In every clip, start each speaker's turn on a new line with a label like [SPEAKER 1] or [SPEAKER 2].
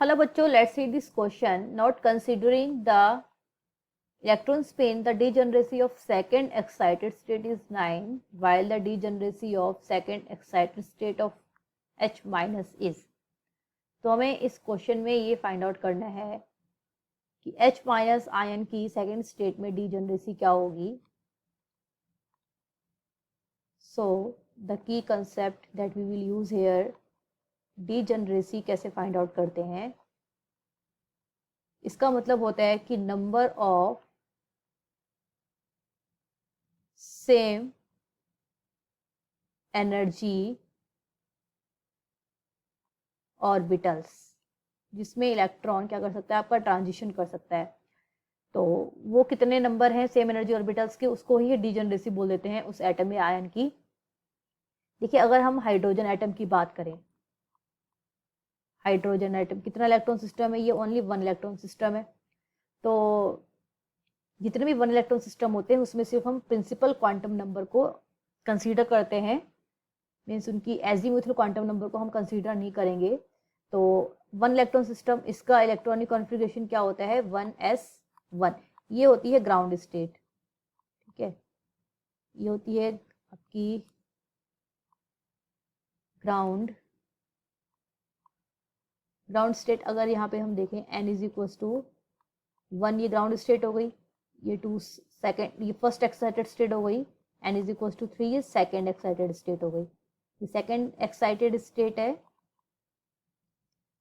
[SPEAKER 1] Hello बच्चों, let's see this question. Not considering the electron spin, the degeneracy of second excited state is 9, while the degeneracy of second excited state of H minus is. तो हमें इस question में ये find out करना है कि H minus ion की second state में डीजनरेसी क्या होगी. So the key concept that we will use here, degeneracy कैसे फाइंड आउट करते हैं. इसका मतलब होता है कि number of same energy orbitals जिसमें इलेक्ट्रॉन क्या कर सकता है, आपका ट्रांजिशन कर सकता है. तो वो कितने नंबर हैं सेम एनर्जी ऑर्बिटल्स के, उसको ही डीजनरेसी बोल देते हैं उस एटम या आयन की. देखिए, अगर हम हाइड्रोजन एटम की बात करें, हाइड्रोजन एटम कितना इलेक्ट्रॉन सिस्टम है, ये ओनली वन इलेक्ट्रॉन सिस्टम है. तो जितने भी वन इलेक्ट्रॉन सिस्टम होते हैं उसमें सिर्फ हम प्रिंसिपल क्वांटम नंबर को कंसीडर करते हैं, मीन्स उनकी एजीमुथल क्वांटम नंबर को हम कंसीडर नहीं करेंगे. तो वन इलेक्ट्रॉन सिस्टम, इसका इलेक्ट्रॉनिक कॉन्फ़िगरेशन क्या होता है, 1s1. ये होती है ग्राउंड स्टेट. ठीक है, ये होती है आपकी ग्राउंड स्टेट. अगर यहाँ पे हम देखें n इज इक्वल टू 1, ये ग्राउंड स्टेट हो गई. ये 2 सेकेंड, ये फर्स्ट एक्साइटेड स्टेट हो गई. n इज इक्वल टू 3, ये सेकेंड एक्साइटेड स्टेट हो गई. ये सेकेंड एक्साइटेड स्टेट है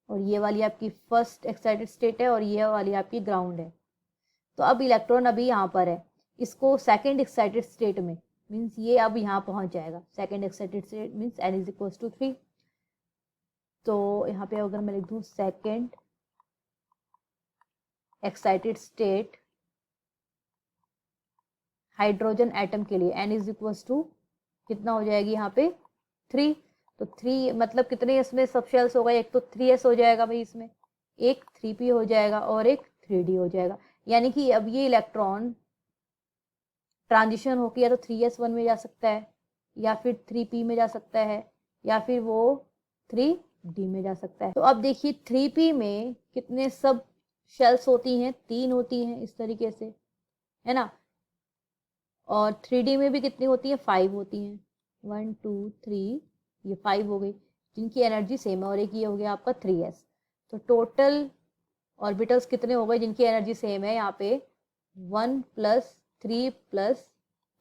[SPEAKER 1] और ये वाली आपकी फर्स्ट एक्साइटेड स्टेट है और ये वाली आपकी ग्राउंड है. तो अब इलेक्ट्रॉन अभी यहाँ पर है, इसको सेकेंड एक्साइटेड स्टेट में, मीन्स ये अब यहाँ पहुँच जाएगा. Second excited state means n is equal to 3. तो यहाँ पे अगर मैं लिख दूँ second excited state hydrogen atom के लिए n इज इक्वल टू कितना हो जाएगी यहाँ पे 3. तो 3 मतलब कितने इसमें सब शेल्स हो गए, एक तो 3s हो जाएगा भाई, इसमें एक 3p हो जाएगा और एक 3d हो जाएगा. यानी कि अब ये इलेक्ट्रॉन ट्रांजिशन होकर या तो 3s1 में जा सकता है, या फिर 3p में जा सकता है, या फिर वो 3d में जा सकता है. तो अब देखिए 3p में कितने सब शेल्स होती हैं, 3 होती हैं इस तरीके से, है ना. और 3d में भी कितनी होती हैं, 5 होती हैं. 1 2 3, ये 5 हो गई जिनकी एनर्जी सेम है, और एक ये हो गया आपका 3s. तो टोटल ऑर्बिटल्स कितने हो गए जिनकी एनर्जी सेम है, यहाँ पे 1 + 3 +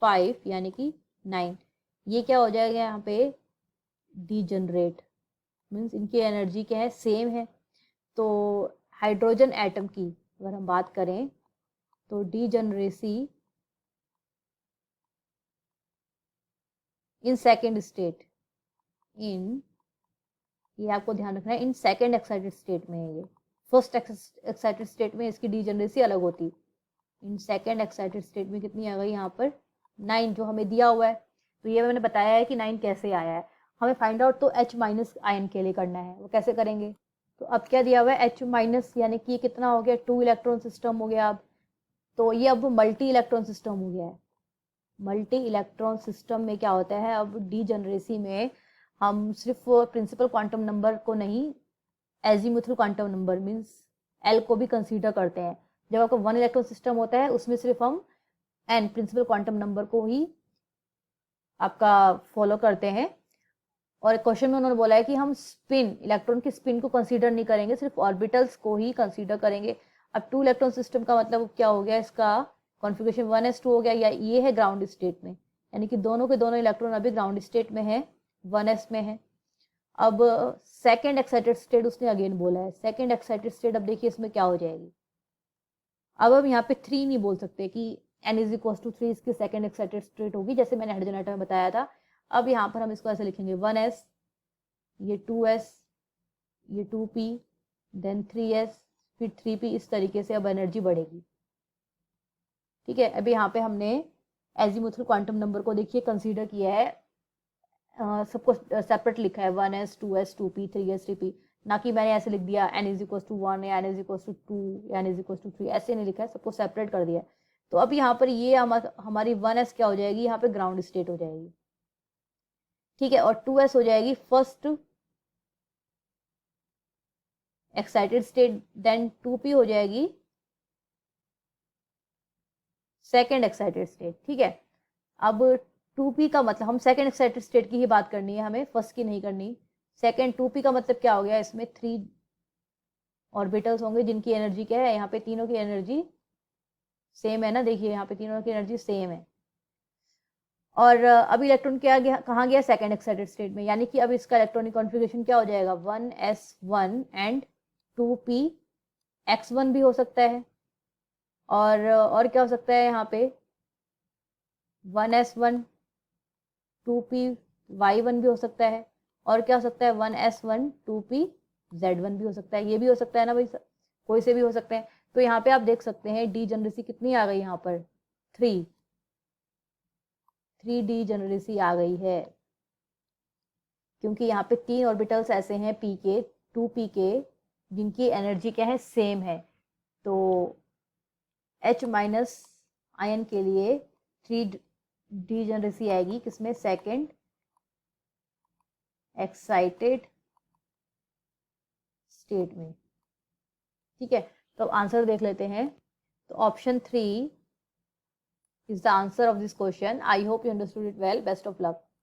[SPEAKER 1] 5 यानी कि 9. ये क्या हो जाएगा यहाँ पे, डीजनरेट, मीन्स इनकी एनर्जी क्या है, सेम है. तो हाइड्रोजन एटम की अगर हम बात करें तो डीजनरेसी इन सेकेंड स्टेट, ये आपको ध्यान रखना है, इन सेकेंड एक्साइटेड स्टेट में है. ये फर्स्ट एक्साइटेड स्टेट में इसकी डीजनरेसी अलग होती. इन सेकेंड एक्साइटेड स्टेट में कितनी आ गई यहाँ पर 9, जो हमें दिया हुआ है. तो ये मैंने बताया है कि 9 कैसे आया है. हमें फाइंड आउट तो H माइनस आयन के लिए करना है, वो कैसे करेंगे. तो अब क्या दिया हुआ है, H माइनस यानी कि कितना हो गया, 2 इलेक्ट्रॉन सिस्टम हो गया. अब तो ये अब मल्टी इलेक्ट्रॉन सिस्टम हो गया है. मल्टी इलेक्ट्रॉन सिस्टम में क्या होता है, अब डीजनरेसी में हम सिर्फ प्रिंसिपल क्वांटम नंबर को नहीं, azimuthal quantum number means L को भी कंसीडर करते हैं. जब आपका वन इलेक्ट्रॉन सिस्टम होता है उसमें सिर्फ हम N प्रिंसिपल क्वांटम नंबर को ही आपका फॉलो करते हैं. और क्वेश्चन में उन्होंने बोला है कि हम स्पिन, इलेक्ट्रॉन की स्पिन को कंसीडर नहीं करेंगे, सिर्फ ऑर्बिटल्स को ही कंसीडर करेंगे. अब 2 इलेक्ट्रॉन सिस्टम का मतलब क्या हो गया, इसका कॉन्फ़िगरेशन 1s2 हो गया, या ये है ग्राउंड स्टेट में, यानी कि दोनों के दोनों इलेक्ट्रॉन अभी ग्राउंड स्टेट में है, 1s में है. अब सेकेंड एक्साइटेड स्टेट उसने अगेन बोला है. सेकेंड एक्साइटेड स्टेट अब देखिए इसमें क्या हो जाएगी. अब हम यहाँ पे 3 नहीं बोल सकते कि n इज इक्वल टू 3 इसकी सेकेंड एक्साइटेड स्टेट होगी, जैसे मैंने हाइड्रोजन एटम में बताया था. अब यहाँ पर हम इसको ऐसे लिखेंगे 1s, ये 2s, ये 2p, देन 3s, फिर 3p. इस तरीके से अब एनर्जी बढ़ेगी. ठीक है, अभी यहाँ पे हमने एजीमुथल क्वांटम नंबर को देखिए कंसीडर किया है, सबको सेपरेट लिखा है, 1s 2s 2p 3s 3p, ना कि मैंने ऐसे लिख दिया n इज इक्वल टू 1 या n इज इक्वल टू 2 या n इज इक्वल टू 3, ऐसे नहीं लिखा है, सबको सेपरेट कर दिया. तो अब यहाँ पर ये हमारी 1s क्या हो जाएगी, यहाँ पे ग्राउंड स्टेट हो जाएगी. ठीक है, और 2s हो जाएगी first excited state then 2p हो जाएगी सेकेंड एक्साइटेड स्टेट, ठीक है। अब 2p का मतलब, हम सेकेंड एक्साइटेड स्टेट की ही बात करनी है हमें, फर्स्ट की नहीं करनी। सेकेंड 2p का मतलब क्या हो गया, इसमें 3 ऑर्बिटल्स होंगे जिनकी एनर्जी क्या है, यहाँ पे तीनों की एनर्जी सेम है ना, देखिए यहाँ पे तीनों की एनर्जी सेम है। और अब इलेक्ट्रॉन क्या गया, कहाँ गया, सेकेंड एक्साइटेड स्टेट में, यानी कि अब इसका इलेक्ट्रॉनिक कॉन्फ़िगरेशन क्या हो जाएगा, 1s1 एंड 2p। x1 भी हो सकता है, और क्या हो सकता है यहाँ पे, 1s1 2p y1 भी हो सकता है, और क्या हो सकता है 1s1 2p z1 भी हो सकता है, ये भी हो सकता है ना भाई, कोई से भी हो सकते हैं। तो यहाँ पे आप देख सकते हैं डीजेनरेसी कितनी आ गई यहाँ पर, 3 डीजेनरेसी आ गई है, क्योंकि यहाँ पे 3 ऑर्बिटल्स ऐसे हैं p के 2p के जिनकी एनर्जी क्या है, सेम है। तो H माइनस आयन के लिए 3 डीजेनरेसी आएगी, किसमें, सेकेंड एक्साइटेड स्टेट में, ठीक है। तो आंसर देख लेते हैं। तो option 3 is the answer of this question. I hope you understood it well. Best of luck.